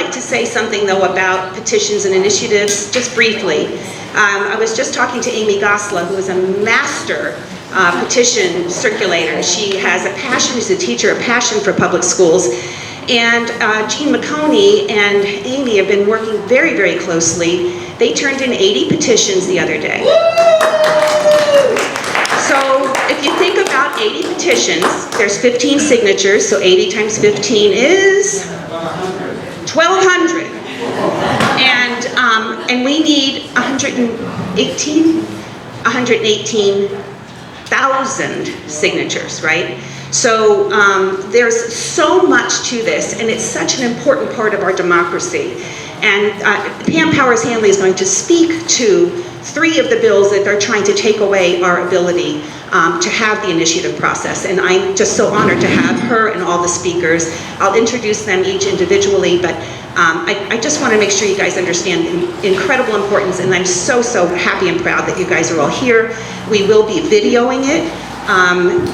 like to say something, though, about petitions and initiatives, just briefly. I was just talking to Amy Gosla, who is a master petition circulator. She has a passion, she's a teacher, a passion for public schools. And Jean McConey and Amy have been working very, very closely. They turned in 80 petitions the other day. So if you think about 80 petitions, there's 15 signatures, so 80 times 15 is 1,200. And we need 118,000 signatures, right? So there's so much to this, and it's such an important part of our democracy. And Pam Powers Hannley is going to speak to 3 of the bills that are trying to take away our ability to have the initiative process. And I'm just so honored to have her and all the speakers. I'll introduce them each individually, but I just want to make sure you guys understand the incredible importance, and I'm so, so happy and proud that you guys are all here. We will be videoing it. Pam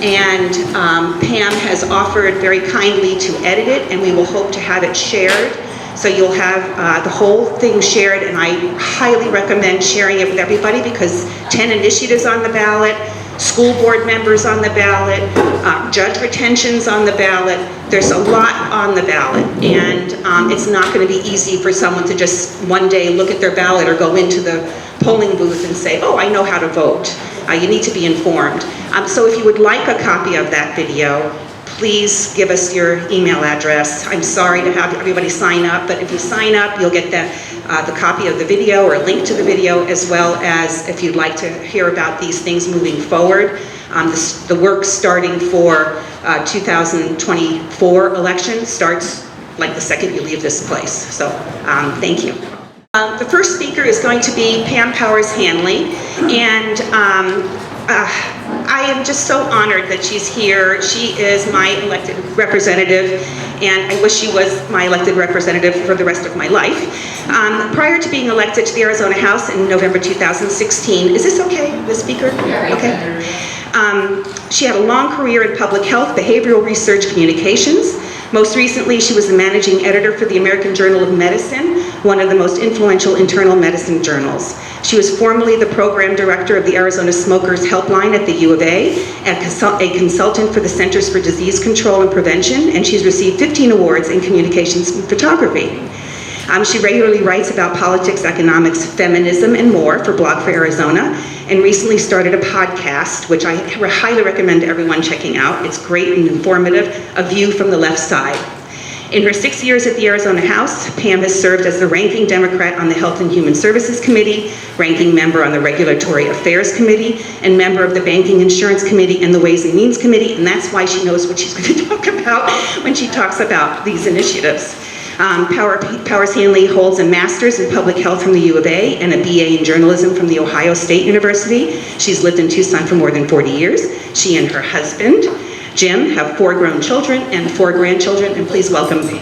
has offered very kindly to edit it, and we will hope to have it shared. So you'll have the whole thing shared, and I highly recommend sharing it with everybody because 10 initiatives on the ballot, school board members on the ballot, judge retentions on the ballot. There's a lot on the ballot, and it's not going to be easy for someone to just one day look at their ballot or go into the polling booth and say, oh, I know how to vote. You need to be informed. So if you would like a copy of that video, please give us your email address. I'm sorry to have everybody sign up, but if you sign up, you'll get the copy of the video or a link to the video, as well as if you'd like to hear about these things moving forward. The work starting for 2024 election starts like the second you leave this place. So thank you. The first speaker is going to be Pam Powers Hannley, and I am just so honored that she's here. She is my elected representative, and I wish she was my elected representative for the rest of my life. Prior to being elected to the Arizona House in November 2016, is this okay, the speaker? Okay. She had a long career in public health, behavioral research, communications. Most recently, she was the managing editor for the American Journal of Medicine, one of the most influential internal medicine journals. She was formerly the program director of the Arizona Smokers Helpline at the U of A, a consultant for the Centers for Disease Control and Prevention, and she's received 15 awards in communications and photography. She regularly writes about politics, economics, feminism, and more for Blog for Arizona, and recently started a podcast, which I highly recommend everyone checking out. It's great and informative, A View from the Left Side. In her 6 years at the Arizona House, Pam has served as the ranking Democrat on the Health and Human Services Committee, ranking member on the Regulatory Affairs Committee, and member of the Banking Insurance Committee and the Ways and Means Committee, and that's why she knows what she's going to talk about when she talks about these initiatives. Powers Hannley holds a master's in public health from the U of A and a BA in journalism from the Ohio State University. She's lived in Tucson for more than 40 years. She and her husband, Jim, have 4 grown children and 4 grandchildren, and please welcome me.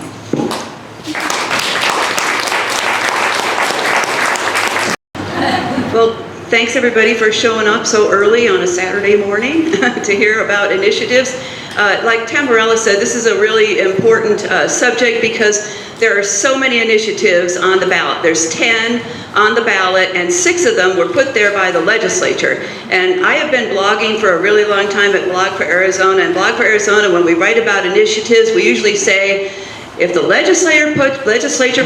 Well, thanks everybody for showing up so early on a Saturday morning to hear about initiatives. Like Tamborella said, this is a really important subject because there are so many initiatives on the ballot. There's 10 on the ballot, and 6 of them were put there by the legislature. And I have been blogging for a really long time at Blog for Arizona. And Blog for Arizona, when we write about initiatives, we usually say, if the legislature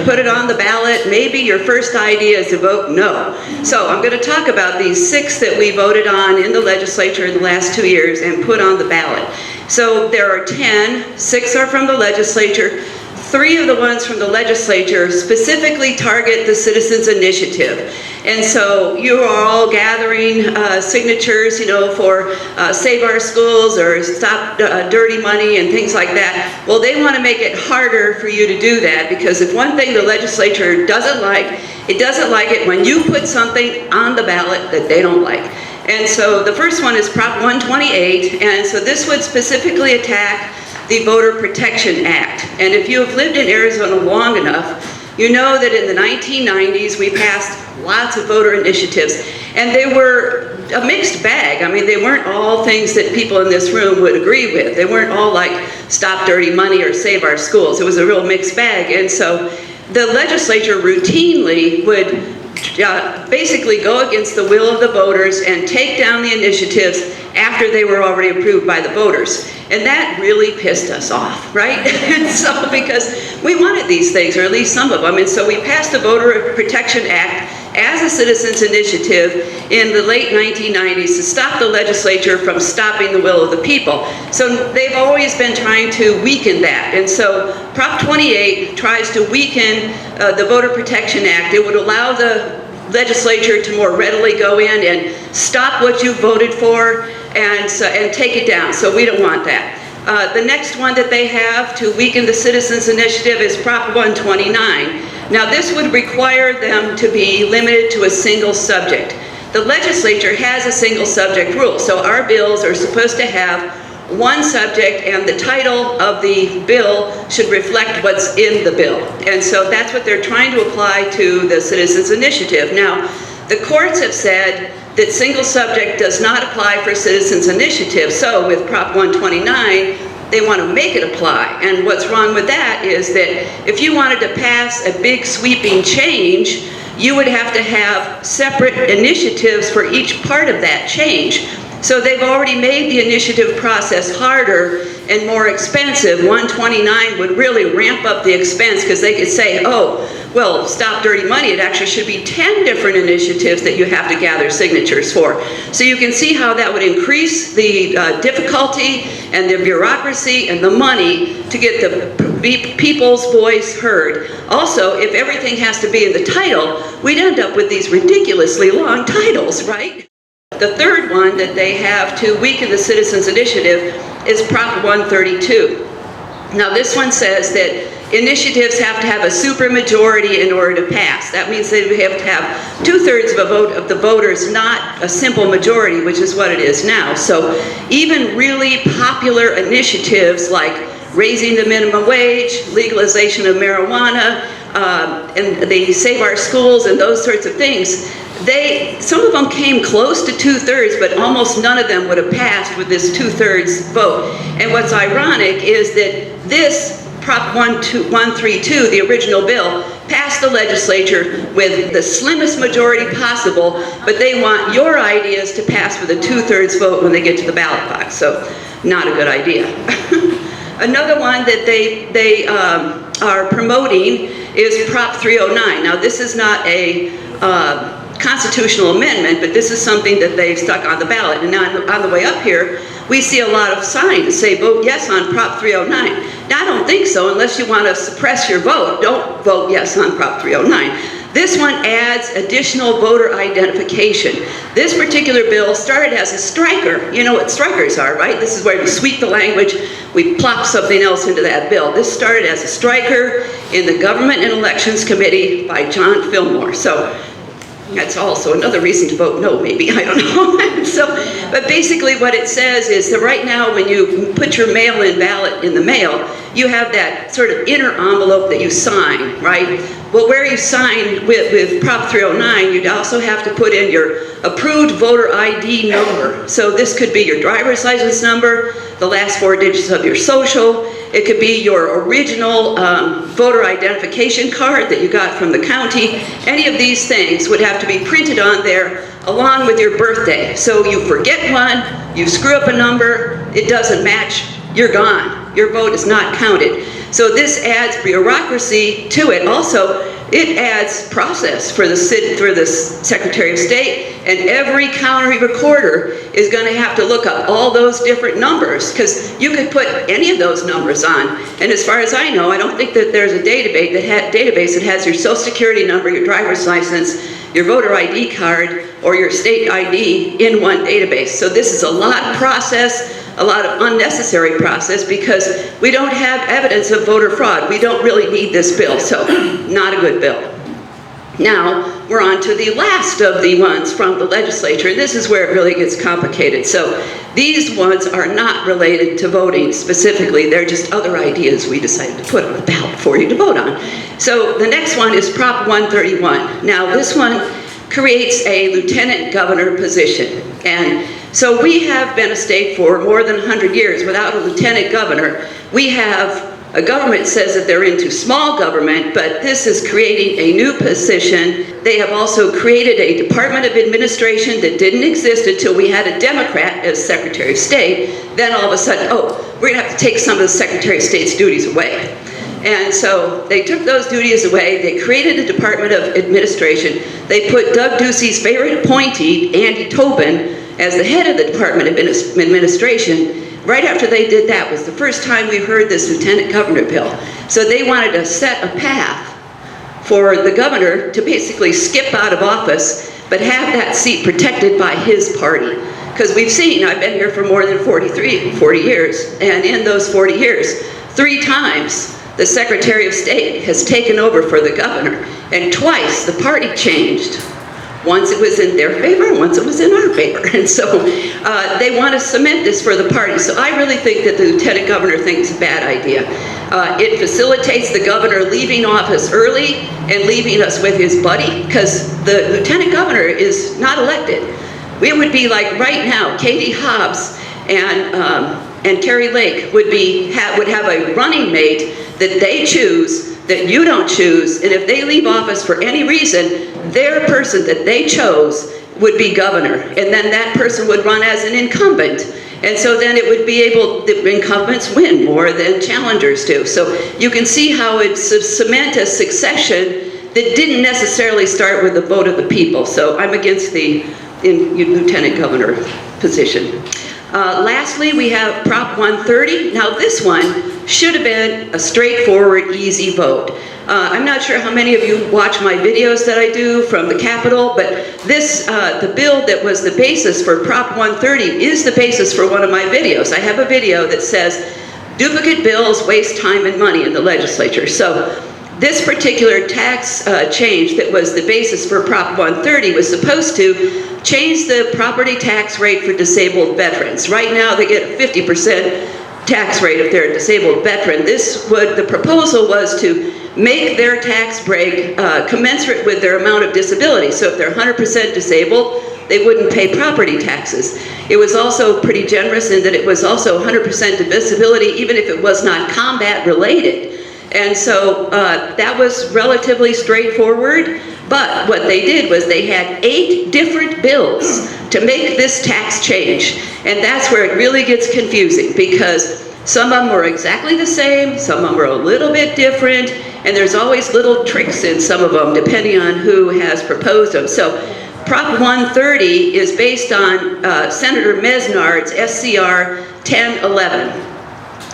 put it on the ballot, maybe your first idea is to vote no. So I'm going to talk about these 6 that we voted on in the legislature in the last 2 years and put on the ballot. So there are 10, 6 are from the legislature. 3 of the ones from the legislature specifically target the Citizens Initiative. And so you are all gathering signatures, you know, for Save Our Schools or Stop Dirty Money and things like that. Well, they want to make it harder for you to do that, because if one thing the legislature doesn't like, it doesn't like it when you put something on the ballot that they don't like. And so the first one is Prop 128, and so this would specifically attack the Voter Protection Act. And if you have lived in Arizona long enough, you know that in the 1990s we passed lots of voter initiatives, and they were a mixed bag. I mean, they weren't all things that people in this room would agree with. They weren't all like Stop Dirty Money or Save Our Schools. It was a real mixed bag. And so the legislature routinely would basically go against the will of the voters and take down the initiatives after they were already approved by the voters. And that really pissed us off, right? And so, because we wanted these things, or at least some of them, and so we passed the Voter Protection Act as a citizens initiative in the late 1990s to stop the legislature from stopping the will of the people. So they've always been trying to weaken that. And so Prop 28 tries to weaken the Voter Protection Act. It would allow the legislature to more readily go in and stop what you voted for and take it down. So we don't want that. The next one that they have to weaken the Citizens Initiative is Prop 129. Now this would require them to be limited to a single subject. The legislature has a single subject rule, so our bills are supposed to have one subject, and the title of the bill should reflect what's in the bill. And so that's what they're trying to apply to the Citizens Initiative. Now, the courts have said that single subject does not apply for Citizens Initiative. So with Prop 129, they want to make it apply. And what's wrong with that is that if you wanted to pass a big sweeping change, you would have to have separate initiatives for each part of that change. So they've already made the initiative process harder and more expensive. 129 would really ramp up the expense because they could say, oh, well, stop dirty money, it actually should be 10 different initiatives that you have to gather signatures for. So you can see how that would increase the difficulty and the bureaucracy and the money to get the people's voice heard. Also, if everything has to be in the title, we'd end up with these ridiculously long titles, right? The third one that they have to weaken the Citizens Initiative is Prop 132. Now this one says that initiatives have to have a supermajority in order to pass. That means they have to have 2/3 of a vote of the voters, not a simple majority, which is what it is now. So even really popular initiatives like raising the minimum wage, legalization of marijuana, and they save our schools and those sorts of things, some of them came close to 2/3, but almost none of them would have passed with this 2/3 vote. And what's ironic is that this Prop 132, the original bill, passed the legislature with the slimmest majority possible, but they want your ideas to pass with a 2/3 vote when they get to the ballot box. So not a good idea. Another one that they are promoting is Prop 309. Now this is not a constitutional amendment, but this is something that they've stuck on the ballot. And now on the way up here, we see a lot of signs that say vote yes on Prop 309. Now I don't think so unless you want to suppress your vote. Don't vote yes on Prop 309. This one adds additional voter identification. This particular bill started as a striker. You know what strikers are, right? This is where we sweep the language, we plop something else into that bill. This started as a striker in the Government and Elections Committee by John Fillmore. So that's also another reason to vote no, maybe, I don't know. But basically what it says is that right now when you put your mail-in ballot in the mail, you have that sort of inner envelope that you sign, right? Well, where you sign with Prop 309, you'd also have to put in your approved voter ID number. So this could be your driver's license number, the last 4 digits of your social. It could be your original voter identification card that you got from the county. Any of these things would have to be printed on there along with your birthday. So you forget one, you screw up a number, it doesn't match, you're gone. Your vote is not counted. So this adds bureaucracy to it. Also, it adds process for the Secretary of State, and every county recorder is going to have to look up all those different numbers, because you could put any of those numbers on. And as far as I know, I don't think that there's a database that has your Social Security number, your driver's license, your voter ID card, or your state ID in one database. So this is a lot of process, a lot of unnecessary process, because we don't have evidence of voter fraud. We don't really need this bill, so not a good bill. Now, we're on to the last of the ones from the legislature, and this is where it really gets complicated. So these ones are not related to voting specifically, they're just other ideas we decided to put on the ballot for you to vote on. So the next one is Prop 131. Now this one creates a lieutenant governor position, and so we have been a state for more than 100 years without a lieutenant governor. We have a government says that they're into small government, but this is creating a new position. They have also created a Department of Administration that didn't exist until we had a Democrat as Secretary of State. Then all of a sudden, oh, we're gonna have to take some of the Secretary of State's duties away. And so they took those duties away. They created a Department of Administration. They put Doug Ducey's favorite appointee, Andy Tobin, as the head of the Department of Administration. Right after they did that was the first time we heard this lieutenant governor bill. So they wanted to set a path for the governor to basically skip out of office, but have that seat protected by his party. Because we've seen, I've been here for more than 40 years, and in those 40 years, 3 times the Secretary of State has taken over for the governor, and twice the party changed. Once it was in their favor, once it was in our favor. And so they want to cement this for the party. So I really think that the lieutenant governor thinks it's a bad idea. It facilitates the governor leaving office early and leaving us with his buddy, because the lieutenant governor is not elected. It would be like right now, Katie Hobbs and Carrie Lake would have a running mate that they choose, that you don't choose, and if they leave office for any reason, their person that they chose would be governor, and then that person would run as an incumbent. And so then it would be the incumbents win more than challengers do. So you can see how it's cement a succession that didn't necessarily start with the vote of the people. So I'm against the lieutenant governor position. Lastly, we have Prop 130. Now this one should have been a straightforward, easy vote. I'm not sure how many of you watch my videos that I do from the Capitol, but this, the bill that was the basis for Prop 130 is the basis for one of my videos. I have a video that says, duplicate bills waste time and money in the legislature. So this particular tax change that was the basis for Prop 130 was supposed to change the property tax rate for disabled veterans. Right now they get a 50% tax rate if they're a disabled veteran. The proposal was to make their tax break commensurate with their amount of disability. So if they're 100% disabled, they wouldn't pay property taxes. It was also pretty generous in that it was also 100% disability even if it was not combat related. And so that was relatively straightforward, but what they did was they had 8 different bills to make this tax change. And that's where it really gets confusing, because some of them were exactly the same, some of them were a little bit different, and there's always little tricks in some of them depending on who has proposed them. So Prop 130 is based on Senator Mesnard's SCR 1011.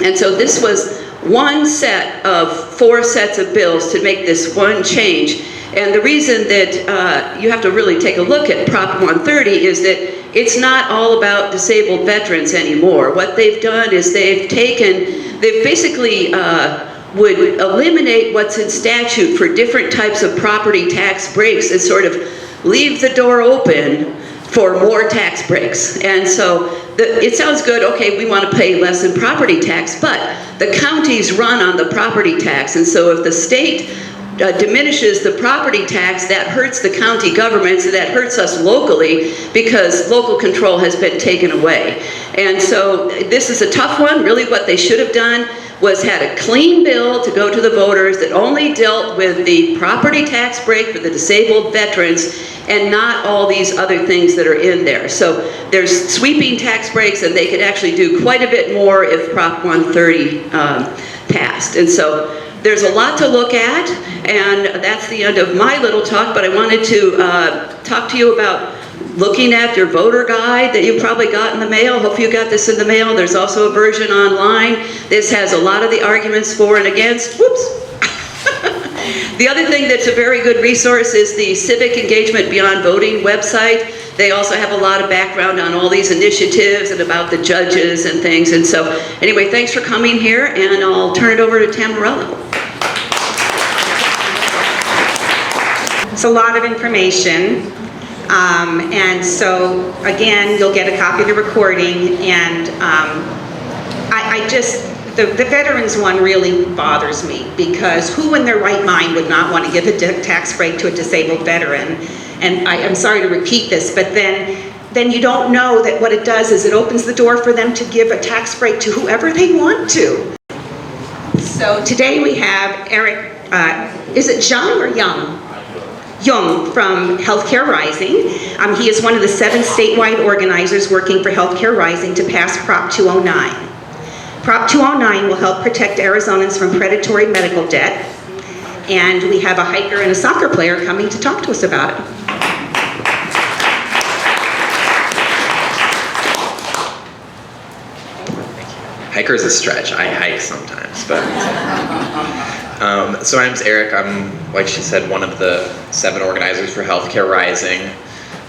And so this was one set of 4 sets of bills to make this one change. And the reason that you have to really take a look at Prop 130 is that it's not all about disabled veterans anymore. What they've done is they've basically would eliminate what's in statute for different types of property tax breaks and sort of leave the door open for more tax breaks. And so it sounds good, okay, we want to pay less in property tax, but the counties run on the property tax, and so if the state diminishes the property tax, that hurts the county governments, and that hurts us locally because local control has been taken away. And so this is a tough one. Really what they should have done was had a clean bill to go to the voters that only dealt with the property tax break for the disabled veterans and not all these other things that are in there. So there's sweeping tax breaks, and they could actually do quite a bit more if Prop 130 passed. And so there's a lot to look at, and that's the end of my little talk, but I wanted to talk to you about looking at your voter guide that you probably got in the mail. Hope you got this in the mail. There's also a version online. This has a lot of the arguments for and against. Whoops. The other thing that's a very good resource is the Civic Engagement Beyond Voting website. They also have a lot of background on all these initiatives and about the judges and things. And so anyway, thanks for coming here, and I'll turn it over to Tamarella. It's a lot of information. And so, again, you'll get a copy of the recording, and the veterans one really bothers me, because who in their right mind would not want to give a tax break to a disabled veteran? And I'm sorry to repeat this, but then you don't know that what it does is it opens the door for them to give a tax break to whoever they want to. So today we have Eric, is it Jung or Young? Jung from Healthcare Rising. He is one of the 7 statewide organizers working for Healthcare Rising to pass Prop 209. Prop 209 will help protect Arizonans from predatory medical debt. And we have a hiker and a soccer player coming to talk to us about it. Hiker is a stretch. I hike sometimes, but so my name's Eric. I'm, like she said, one of the 7 organizers for Healthcare Rising.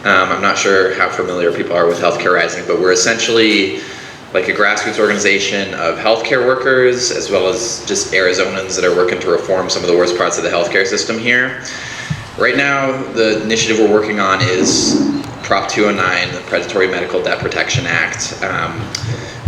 I'm not sure how familiar people are with Healthcare Rising, but we're essentially like a grassroots organization of healthcare workers, as well as just Arizonans that are working to reform some of the worst parts of the healthcare system here. Right now, the initiative we're working on is Prop 209, the Predatory Medical Debt Protection Act,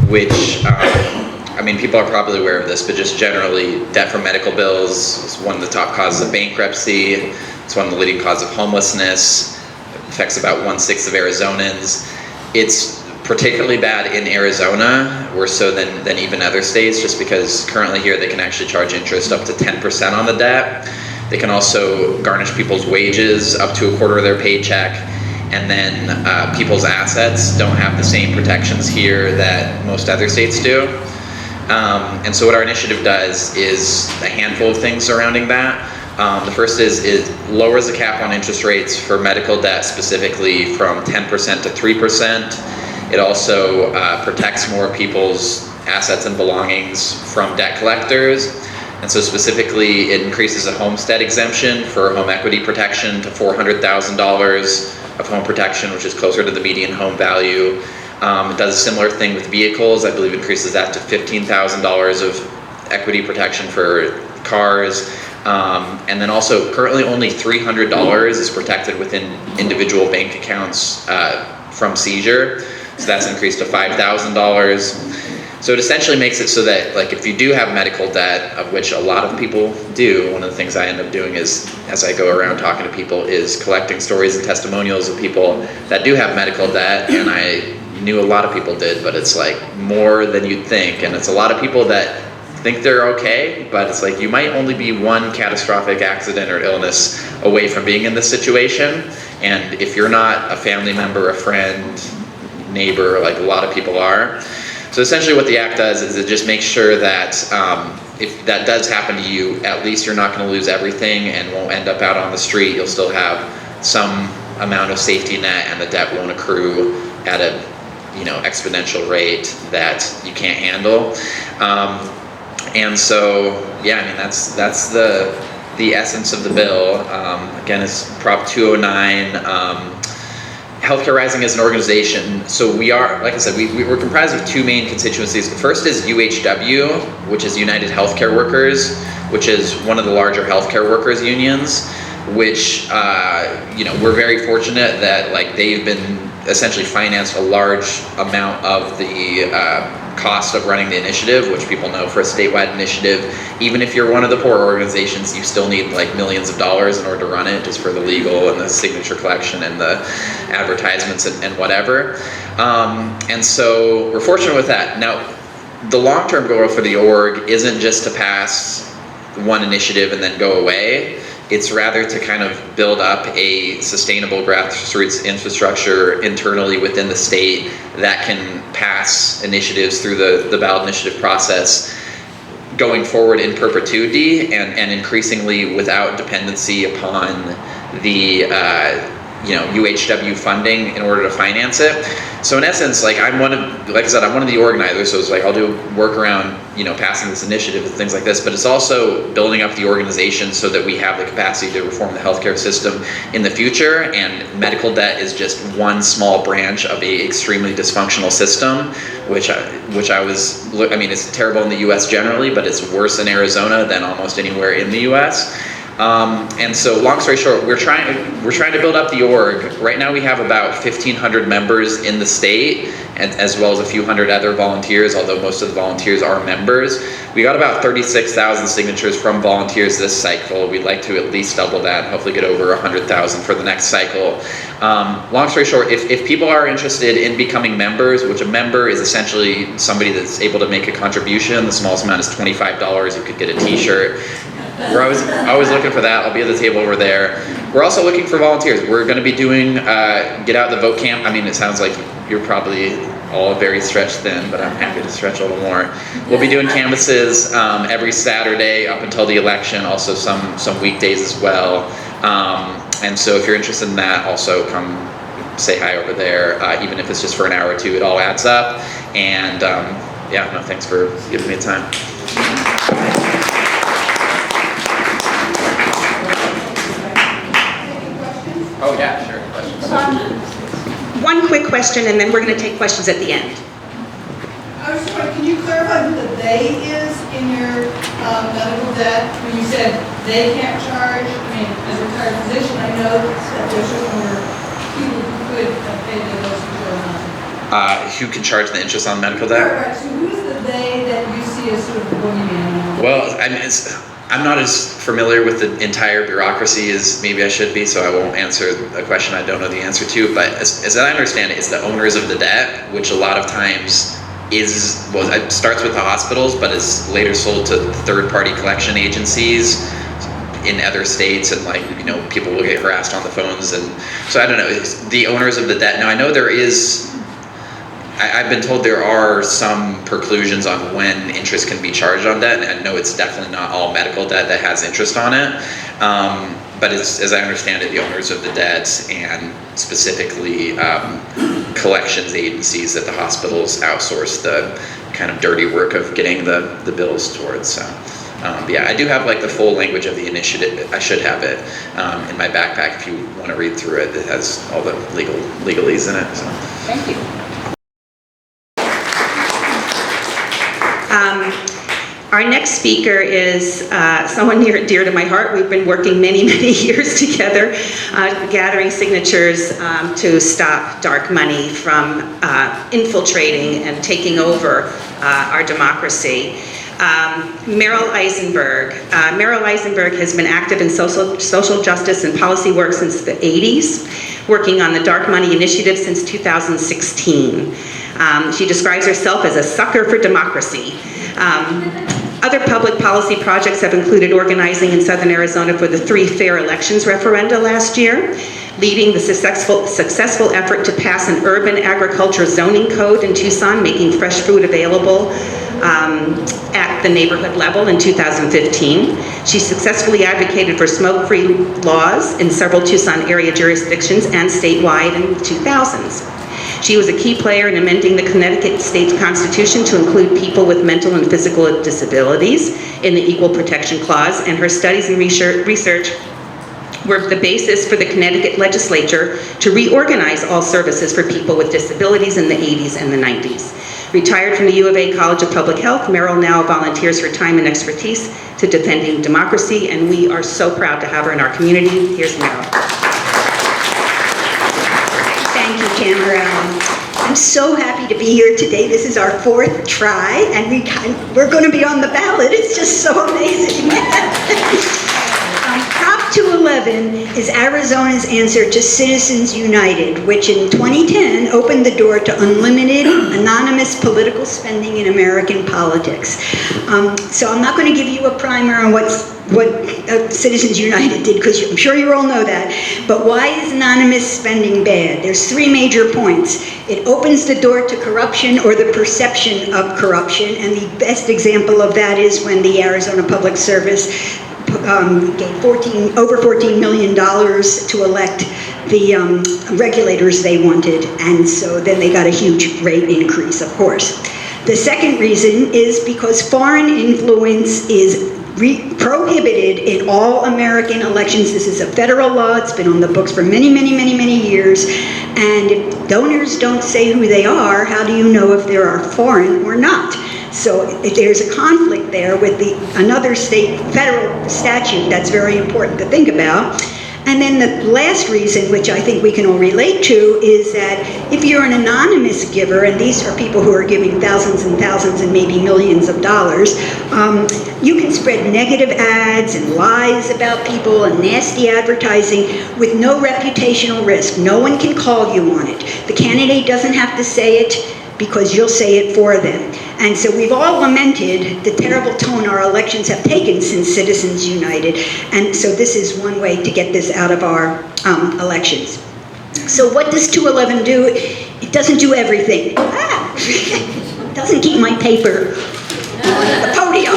which, I mean, people are probably aware of this, but just generally, debt from medical bills is one of the top causes of bankruptcy. It's one of the leading causes of homelessness. It affects about 1/6 of Arizonans. It's particularly bad in Arizona, worse so than even other states, just because currently here they can actually charge interest up to 10% on the debt. They can also garnish people's wages up to 1/4 of their paycheck. And then people's assets don't have the same protections here that most other states do. And so what our initiative does is a handful of things surrounding that. The first is it lowers the cap on interest rates for medical debt specifically from 10% to 3%. It also protects more people's assets and belongings from debt collectors. And so specifically, it increases a homestead exemption for home equity protection to $400,000 of home protection, which is closer to the median home value. It does a similar thing with vehicles. I believe it increases that to $15,000 of equity protection for cars. And then also, currently only $300 is protected within individual bank accounts from seizure. So that's increased to $5,000. So it essentially makes it so that, like, if you do have medical debt, of which a lot of people do, one of the things I end up doing is, as I go around talking to people, is collecting stories and testimonials of people that do have medical debt, and I knew a lot of people did, but it's like more than you'd think, and it's a lot of people that think they're okay, but it's like you might only be one catastrophic accident or illness away from being in this situation, and if you're not a family member, a friend, neighbor, like a lot of people are. So essentially what the act does is it just makes sure that if that does happen to you, at least you're not going to lose everything and won't end up out on the street. You'll still have some amount of safety net, and the debt won't accrue at a exponential rate that you can't handle. And so, yeah, I mean, that's the essence of the bill. Again, it's Prop 209. Healthcare Rising is an organization, so we are, like I said, we're comprised of 2 main constituencies. The first is UHW, which is United Healthcare Workers, which is one of the larger healthcare workers unions, which, we're very fortunate that, like, they've been essentially financed a large amount of the cost of running the initiative, which people know for a statewide initiative, even if you're one of the poor organizations, you still need like millions of dollars in order to run it, just for the legal and the signature collection and the advertisements and whatever. And so we're fortunate with that. Now, the long-term goal for the org isn't just to pass one initiative and then go away. It's rather to kind of build up a sustainable grassroots infrastructure internally within the state that can pass initiatives through the ballot initiative process going forward in perpetuity and increasingly without dependency upon the UHW funding in order to finance it. So in essence, like I'm one of the organizers, so it's like I'll do work around, passing this initiative and things like this, but it's also building up the organization so that we have the capacity to reform the healthcare system in the future, and medical debt is just one small branch of a extremely dysfunctional system, it's terrible in the US generally, but it's worse in Arizona than almost anywhere in the US. And so, long story short, we're trying to build up the org. Right now, we have about 1,500 members in the state, and as well as a few hundred other volunteers. Although most of the volunteers are members, we got about 36,000 signatures from volunteers this cycle. We'd like to at least double that, and hopefully get over 100,000 for the next cycle. Long story short, if people are interested in becoming members, which a member is essentially somebody that's able to make a contribution. The smallest amount is $25. You could get a T-shirt. We're always looking for that. I'll be at the table over there. We're also looking for volunteers. We're going to be doing Get Out the Vote Camp. I mean, it sounds like you're probably all very stretched thin, but I'm happy to stretch a little more. We'll be doing canvasses every Saturday up until the election, also some weekdays as well. And so if you're interested in that, also come say hi over there, even if it's just for an hour or two. It all adds up. And yeah, no, thanks for giving me the time. Oh yeah, sure. Questions? One quick question, and then we're going to take questions at the end. I was just wondering, can you clarify who the "they" is in your medical debt? When you said they can't charge, I mean, as a retired physician, I know that there's certain people who could pay their bills for nothing. Who can charge the interest on medical debt? Right, so who's the "they" that you see as sort of the boogeyman? Well, I'm not as familiar with the entire bureaucracy as maybe I should be, so I won't answer a question I don't know the answer to. But as I understand it, it's the owners of the debt, which a lot of times it starts with the hospitals, but is later sold to third-party collection agencies in other states, and people will get harassed on the phones, and so I don't know. It's the owners of the debt. Now I know there is. I've been told there are some preclusions on when interest can be charged on debt, and I know it's definitely not all medical debt that has interest on it. But it's, as I understand it, the owners of the debt, and specifically collections agencies that the hospitals outsource the kind of dirty work of getting the bills towards. So, yeah, I do have the full language of the initiative. I should have it in my backpack if you want to read through it. It has all the legalese in it. So. Thank you. Our next speaker is someone near and dear to my heart. We've been working many, many years together, gathering signatures to stop dark money from infiltrating and taking over our democracy. Meryl Eisenberg. Meryl Eisenberg has been active in social justice and policy work since the 80s, working on the Dark Money Initiative since 2016. She describes herself as a sucker for democracy. Other public policy projects have included organizing in Southern Arizona for the 3 fair elections referenda last year, leading the successful effort to pass an urban agriculture zoning code in Tucson, making fresh food available at the neighborhood level in 2015. She successfully advocated for smoke-free laws in several Tucson area jurisdictions and statewide in the 2000s. She was a key player in amending the Connecticut State Constitution to include people with mental and physical disabilities in the Equal Protection Clause, and her studies and research were the basis for the Connecticut Legislature to reorganize all services for people with disabilities in the 80s and the 90s. Retired from the U of A College of Public Health, Meryl now volunteers her time and expertise to defending democracy, and we are so proud to have her in our community. Here's Meryl. Thank you, Tamara. I'm so happy to be here today. This is our 4th try, and we're going to be on the ballot. It's just so amazing. Prop 211 is Arizona's answer to Citizens United, which in 2010 opened the door to unlimited, anonymous political spending in American politics. So I'm not going to give you a primer on what Citizens United did, because I'm sure you all know that. But why is anonymous spending bad? There's 3 major points. It opens the door to corruption or the perception of corruption, and the best example of that is when the Arizona Public Service gave over $14 million to elect the regulators they wanted, and so then they got a huge rate increase, of course. The second reason is because foreign influence is prohibited in all American elections. This is a federal law. It's been on the books for many, many, many, many years. And if donors don't say who they are, how do you know if they are foreign or not? So there's a conflict there with another state federal statute that's very important to think about. And then the last reason, which I think we can all relate to, is that if you're an anonymous giver, and these are people who are giving thousands and thousands and maybe millions of dollars, you can spread negative ads and lies about people and nasty advertising with no reputational risk. No one can call you on it. The candidate doesn't have to say it because you'll say it for them. And so we've all lamented the terrible tone our elections have taken since Citizens United. And so this is one way to get this out of our elections. So what does 211 do? It doesn't do everything. It doesn't keep my paper on the podium.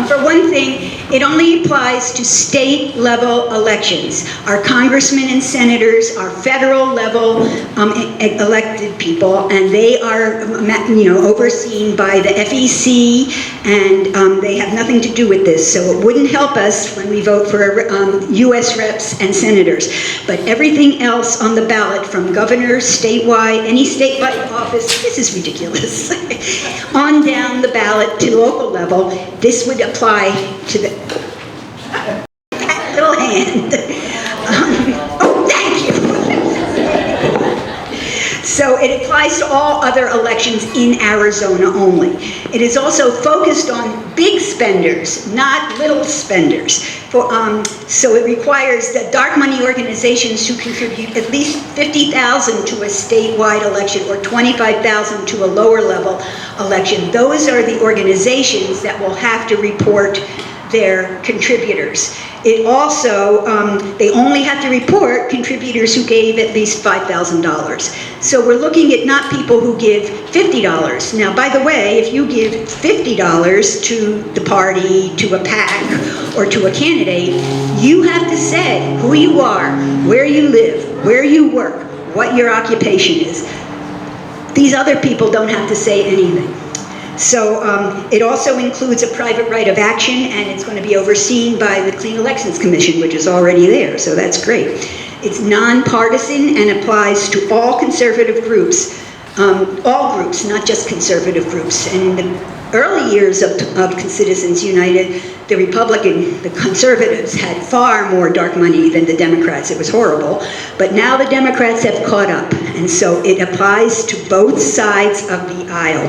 For one thing, it only applies to state-level elections. Our congressmen and senators are federal-level elected people, and they are, overseen by the FEC, and they have nothing to do with this. So it wouldn't help us when we vote for U.S. reps and senators. But everything else on the ballot, from governors, statewide, any statewide office, this is ridiculous. On down the ballot to local level, this would apply to the little hand. Thank you. So it applies to all other elections in Arizona only. It is also focused on big spenders, not little spenders. So it requires that dark money organizations who contribute at least $50,000 to a statewide election or $25,000 to a lower level election. Those are the organizations that will have to report their contributors. It also, they only have to report contributors who gave at least $5,000. So we're looking at not people who give $50. Now, by the way, if you give $50 to the party, to a PAC, or to a candidate, you have to say who you are, where you live, where you work, what your occupation is. These other people don't have to say anything. So it also includes a private right of action, and it's going to be overseen by the Clean Elections Commission, which is already there, so that's great. It's nonpartisan and applies to all conservative groups, all groups, not just conservative groups. And in the early years of Citizens United, the conservatives had far more dark money than the Democrats. It was horrible. But now the Democrats have caught up, and so it applies to both sides of the aisle.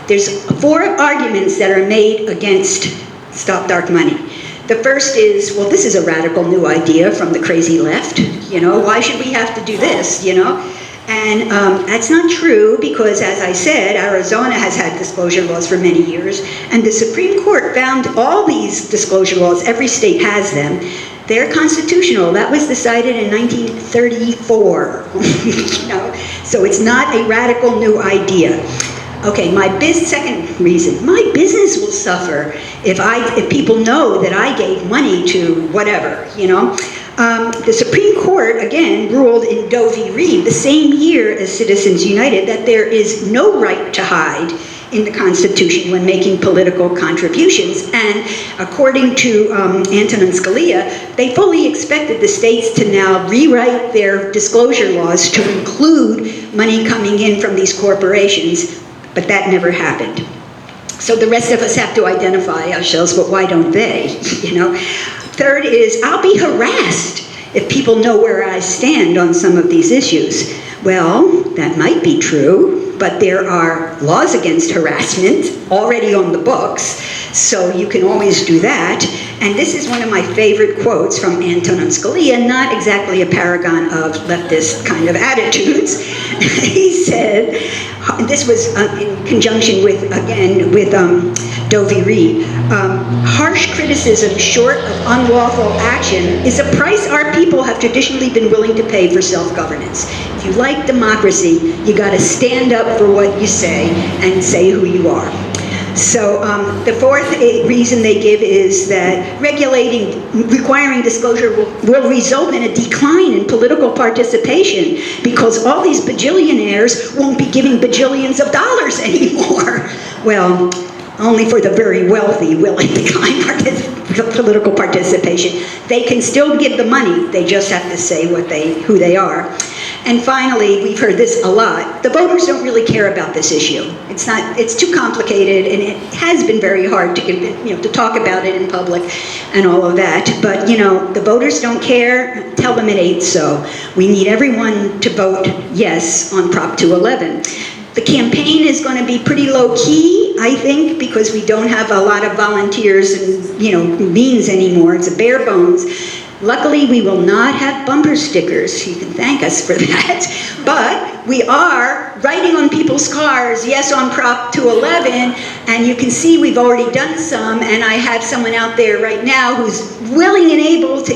There's 4 arguments that are made against Stop Dark Money. The first is, well, this is a radical new idea from the crazy left. Why should we have to do this, And that's not true because, as I said, Arizona has had disclosure laws for many years, and the Supreme Court found all these disclosure laws, every state has them, they're constitutional. That was decided in 1934, So it's not a radical new idea. Okay, second reason, my business will suffer if people know that I gave money to whatever, The Supreme Court, again, ruled in Doe v. Reed, the same year as Citizens United, that there is no right to hide in the Constitution when making political contributions. And according to Antonin Scalia, they fully expected the states to now rewrite their disclosure laws to include money coming in from these corporations. But that never happened. So the rest of us have to identify ourselves, but why don't they, Third is, I'll be harassed if people know where I stand on some of these issues. Well, that might be true, but there are laws against harassment already on the books, so you can always do that. And this is one of my favorite quotes from Antonin Scalia, not exactly a paragon of leftist kind of attitudes. He said, this was in conjunction with Doe v. Reed, harsh criticism short of unlawful action is a price our people have traditionally been willing to pay for self-governance. If you like democracy, you got to stand up for what you say and say who you are. So the fourth reason they give is that requiring disclosure will result in a decline in political participation because all these bajillionaires won't be giving bajillions of dollars anymore. Well, only for the very wealthy will it decline political participation. They can still give the money, they just have to say who they are. And finally, we've heard this a lot, the voters don't really care about this issue. It's too complicated, and it has been very hard to to talk about it in public and all of that. But the voters don't care. Tell them it ain't so. We need everyone to vote yes on Prop 211. The campaign is going to be pretty low-key, I think, because we don't have a lot of volunteers and, means anymore. It's a bare bones. Luckily, we will not have bumper stickers. You can thank us for that. But we are writing on people's cars, yes on Prop 211, and you can see we've already done some, and I have someone out there right now who's willing and able to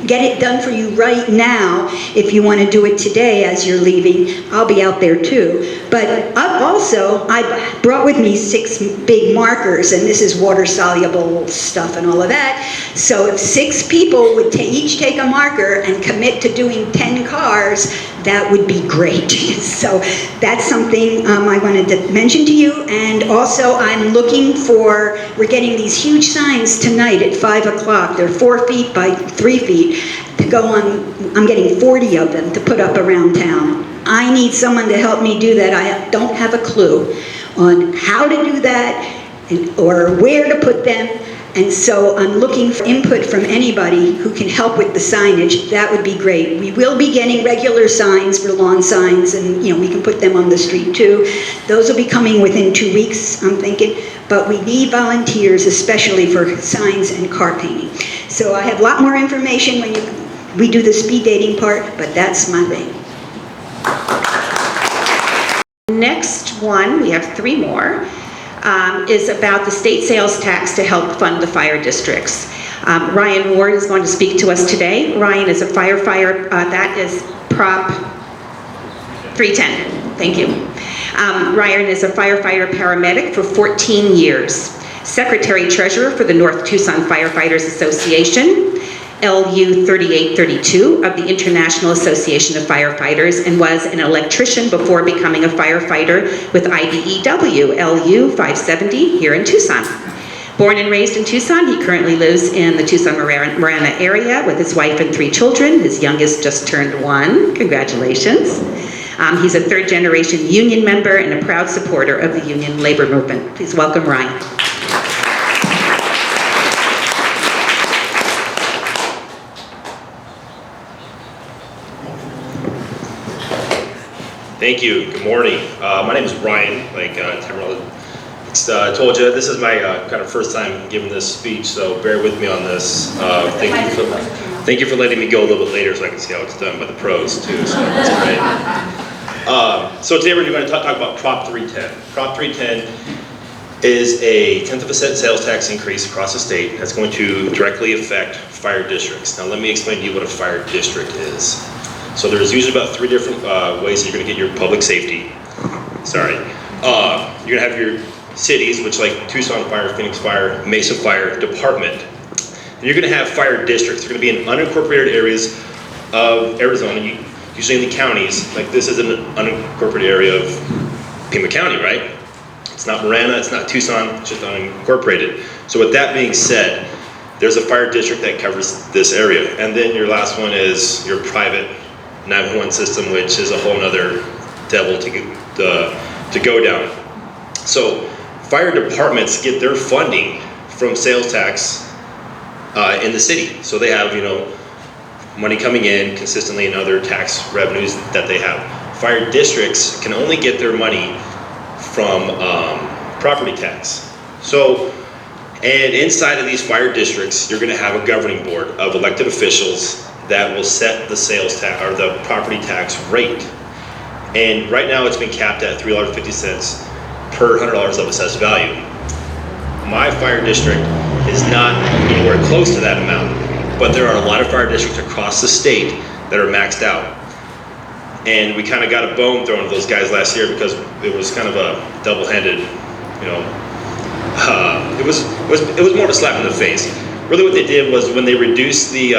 get it done for you right now. If you want to do it today as you're leaving, I'll be out there too. But also, I brought with me 6 big markers, and this is water-soluble stuff and all of that. So if 6 people would each take a marker and commit to doing 10 cars, that would be great. So that's something I wanted to mention to you. And also I'm looking for, we're getting these huge signs tonight at 5 o'clock. They're 4 feet by 3 feet to go on. I'm getting 40 of them to put up around town. I need someone to help me do that. I don't have a clue on how to do that or where to put them. And so I'm looking for input from anybody who can help with the signage. That would be great. We will be getting regular signs for lawn signs, and we can put them on the street too. Those will be coming within 2 weeks, I'm thinking. But we need volunteers, especially for signs and car painting. So I have a lot more information when we do the speed dating part, but that's my thing. Next one, we have 3 more. Is about the state sales tax to help fund the fire districts. Ryan Ward is going to speak to us today. Ryan is a firefighter. That is Prop 310. Thank you. Ryan is a firefighter paramedic for 14 years. Secretary Treasurer for the North Tucson Firefighters Association, LU 3832 of the International Association of Firefighters, and was an electrician before becoming a firefighter with IBEW, LU 570 here in Tucson. Born and raised in Tucson, he currently lives in the Tucson-Marana area with his wife and 3 children. His youngest just turned 1. Congratulations. He's a 3rd-generation union member and a proud supporter of the union labor movement. Please welcome Ryan. Thank you. Good morning. My name is Ryan. Like Pamela told you, this is my kind of first time giving this speech, so bear with me on this. Thank you for letting me go a little bit later so I can see how it's done by the pros too. So that's great. So today we're going to talk about Prop 310. Prop 310 is a 1/10 of a cent sales tax increase across the state that's going to directly affect fire districts. Now let me explain to you what a fire district is. So there's usually about 3 different ways that you're going to get your public safety. Sorry. You're going to have your cities, which like Tucson Fire, Phoenix Fire, Mesa Fire Department. And you're going to have fire districts. They're going to be in unincorporated areas of Arizona, usually in the counties. Like this is an unincorporated area of Pima County, right? It's not Marana, it's not Tucson, it's just unincorporated. So with that being said, there's a fire district that covers this area. And then your last one is your private 911 system, which is a whole nother devil to go down. So fire departments get their funding from sales tax in the city. So they have, money coming in consistently and other tax revenues that they have. Fire districts can only get their money from property tax. So, and inside of these fire districts, you're going to have a governing board of elected officials that will set the sales tax or the property tax rate. And right now it's been capped at $3.50 per $100 of assessed value. My fire district is not anywhere close to that amount, but there are a lot of fire districts across the state that are maxed out. And we kind of got a bone thrown to those guys last year because it was kind of a double-handed, it was more of a slap in the face. Really what they did was when they reduced the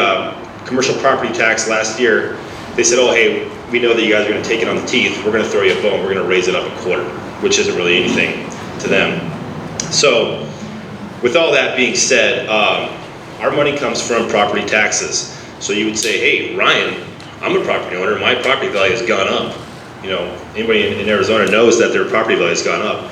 commercial property tax last year, they said, oh, hey, we know that you guys are going to take it on the teeth. We're going to throw you a bone. We're going to raise it up a quarter, which isn't really anything to them. So with all that being said, our money comes from property taxes. So you would say, hey, Ryan, I'm a property owner, my property value has gone up. You know, anybody in Arizona knows that their property value has gone up,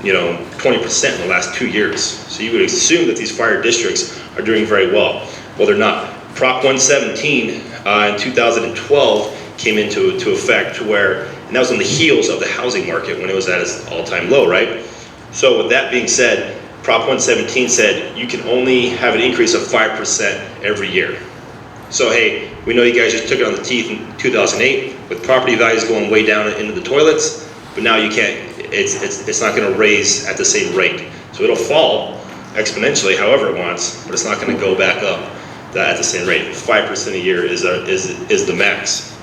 you know, 20% in the last 2 years. So you would assume that these fire districts are doing very well. Well, they're not. Prop 117 in 2012 came into effect where, and that was on the heels of the housing market when it was at its all-time low, right? So with that being said, Prop 117 said you can only have an increase of 5% every year. So hey, we know you guys just took it on the teeth in 2008 with property values going way down into the toilets, but now you can't, it's not gonna raise at the same rate. So it'll fall exponentially however it wants, but it's not gonna go back up at the same rate. 5% a year is the max.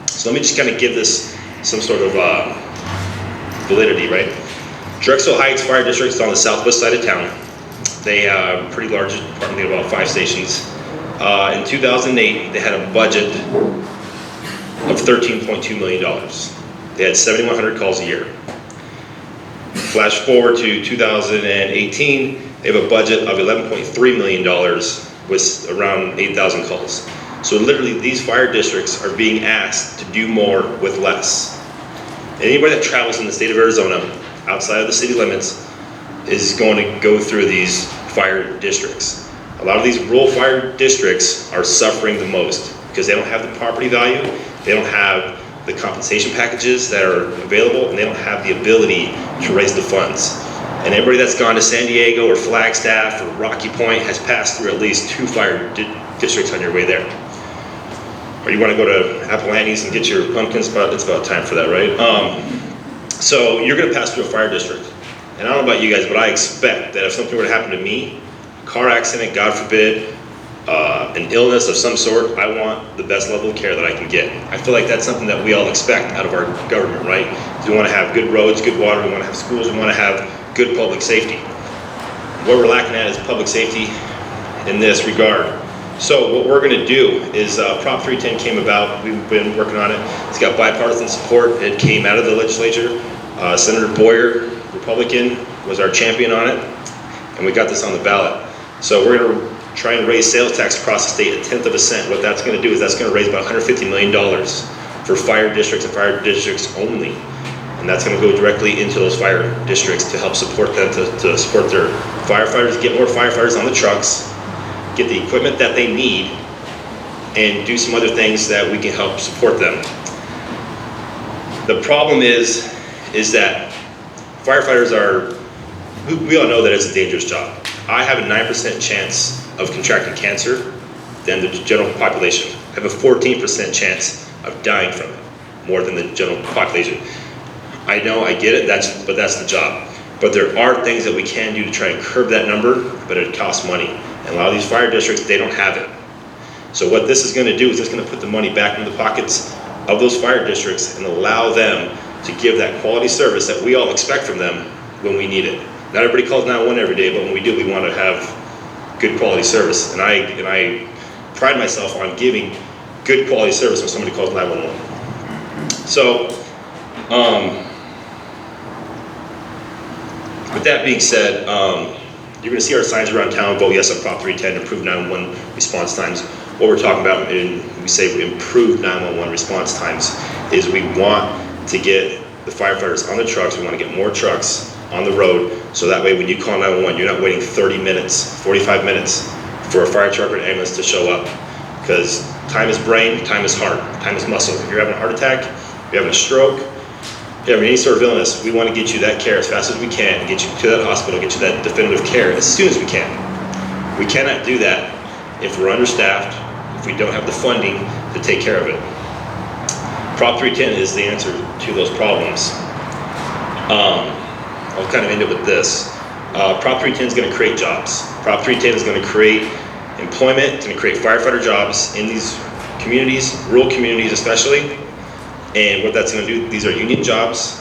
So let me just kind of give this some sort of validity, right? Drexel Heights Fire District is on the southwest side of town. They have a pretty large department, they have about 5 stations. In 2008, they had a budget of $13.2 million. They had 7,100 calls a year. Flash forward to 2018, they have a budget of $11.3 million with around 8,000 calls. So literally, these fire districts are being asked to do more with less. Anybody that travels in the state of Arizona, outside of the city limits, is going to go through these fire districts. A lot of these rural fire districts are suffering the most because they don't have the property value, they don't have the compensation packages that are available, and they don't have the ability to raise the funds. And everybody that's gone to San Diego or Flagstaff or Rocky Point has passed through at least 2 fire districts on your way there. Or you want to go to Appalachians and get your pumpkins, but it's about time for that, right? So you're going to pass through a fire district. And I don't know about you guys, but I expect that if something were to happen to me, car accident, God forbid, an illness of some sort, I want the best level of care that I can get. I feel like that's something that we all expect out of our government, right? We want to have good roads, good water, we want to have schools, we want to have good public safety. What we're lacking at is public safety in this regard. So what we're going to do is Prop 310 came about, we've been working on it, it's got bipartisan support, it came out of the legislature. Senator Boyer, Republican, was our champion on it, and we got this on the ballot. So we're going to try and raise sales tax across the state 1/10 of a cent. What that's going to do is that's going to raise about $150 million for fire districts and fire districts only. And that's going to go directly into those fire districts to help support them, to support their firefighters, get more firefighters on the trucks, get the equipment that they need, and do some other things that we can help support them. The problem is that firefighters are, we all know that it's a dangerous job. I have a 9% chance of contracting cancer than the general population. I have a 14% chance of dying from it, more than the general population. I know, I get it, but that's the job. But there are things that we can do to try and curb that number, but it costs money. And a lot of these fire districts, they don't have it. So what this is going to do is it's going to put the money back into the pockets of those fire districts and allow them to give that quality service that we all expect from them when we need it. Not everybody calls 911 every day, but when we do, we want to have good quality service. And I pride myself on giving good quality service when somebody calls 911. So, with that being said, you're going to see our signs around town, vote yes on Prop 310, improve 911 response times. What we're talking about when we say improve 911 response times is we want to get the firefighters on the trucks, we want to get more trucks on the road, so that way when you call 911, you're not waiting 30 minutes, 45 minutes for a fire truck or an ambulance to show up. Because time is brain, time is heart, time is muscle. If you're having a heart attack, if you're having a stroke, if you're having any sort of illness, we want to get you that care as fast as we can, get you to that hospital, get you that definitive care as soon as we can. We cannot do that if we're understaffed, if we don't have the funding to take care of it. Prop 310 is the answer to those problems. I'll kind of end it with this. Prop 310 is going to create jobs. Prop 310 is going to create employment, it's going to create firefighter jobs in these communities, rural communities especially. And what that's going to do, these are union jobs,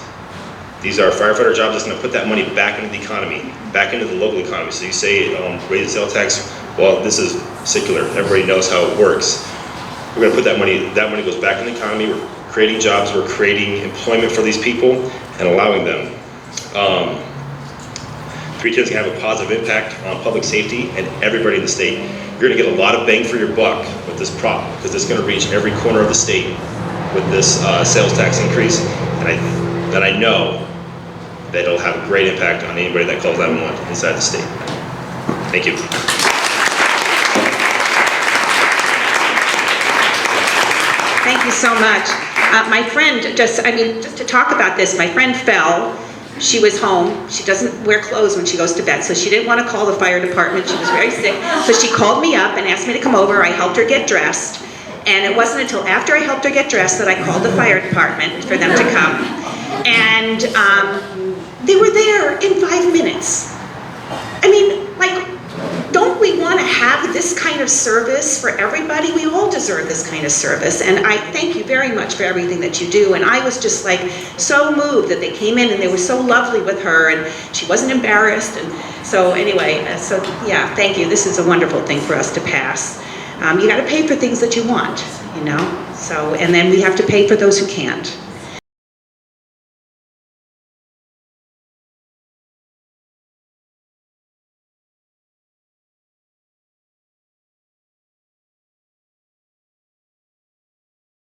these are firefighter jobs, that's going to put that money back into the economy, back into the local economy. So you say raise the sales tax, well, this is secular, everybody knows how it works. We're going to put that money goes back in the economy, we're creating jobs, we're creating employment for these people and allowing them. 310 is going to have a positive impact on public safety and everybody in the state. You're gonna get a lot of bang for your buck with this prop, because it's gonna reach every corner of the state with this sales tax increase, and I know that it'll have a great impact on anybody that calls 911 inside the state. Thank you. Thank you so much. My friend, just to talk about this, my friend fell. She was home. She doesn't wear clothes when she goes to bed, so she didn't want to call the fire department. She was very sick. So she called me up and asked me to come over. I helped her get dressed. And it wasn't until after I helped her get dressed that I called the fire department for them to come. And they were there in 5 minutes. I mean, like, don't we want to have this kind of service for everybody? We all deserve this kind of service. And I thank you very much for everything that you do. And I was just like so moved that they came in and they were so lovely with her and she wasn't embarrassed. And so anyway, so yeah, thank you. This is a wonderful thing for us to pass. You got to pay for things that you want, you know? So, and then we have to pay for those who can't.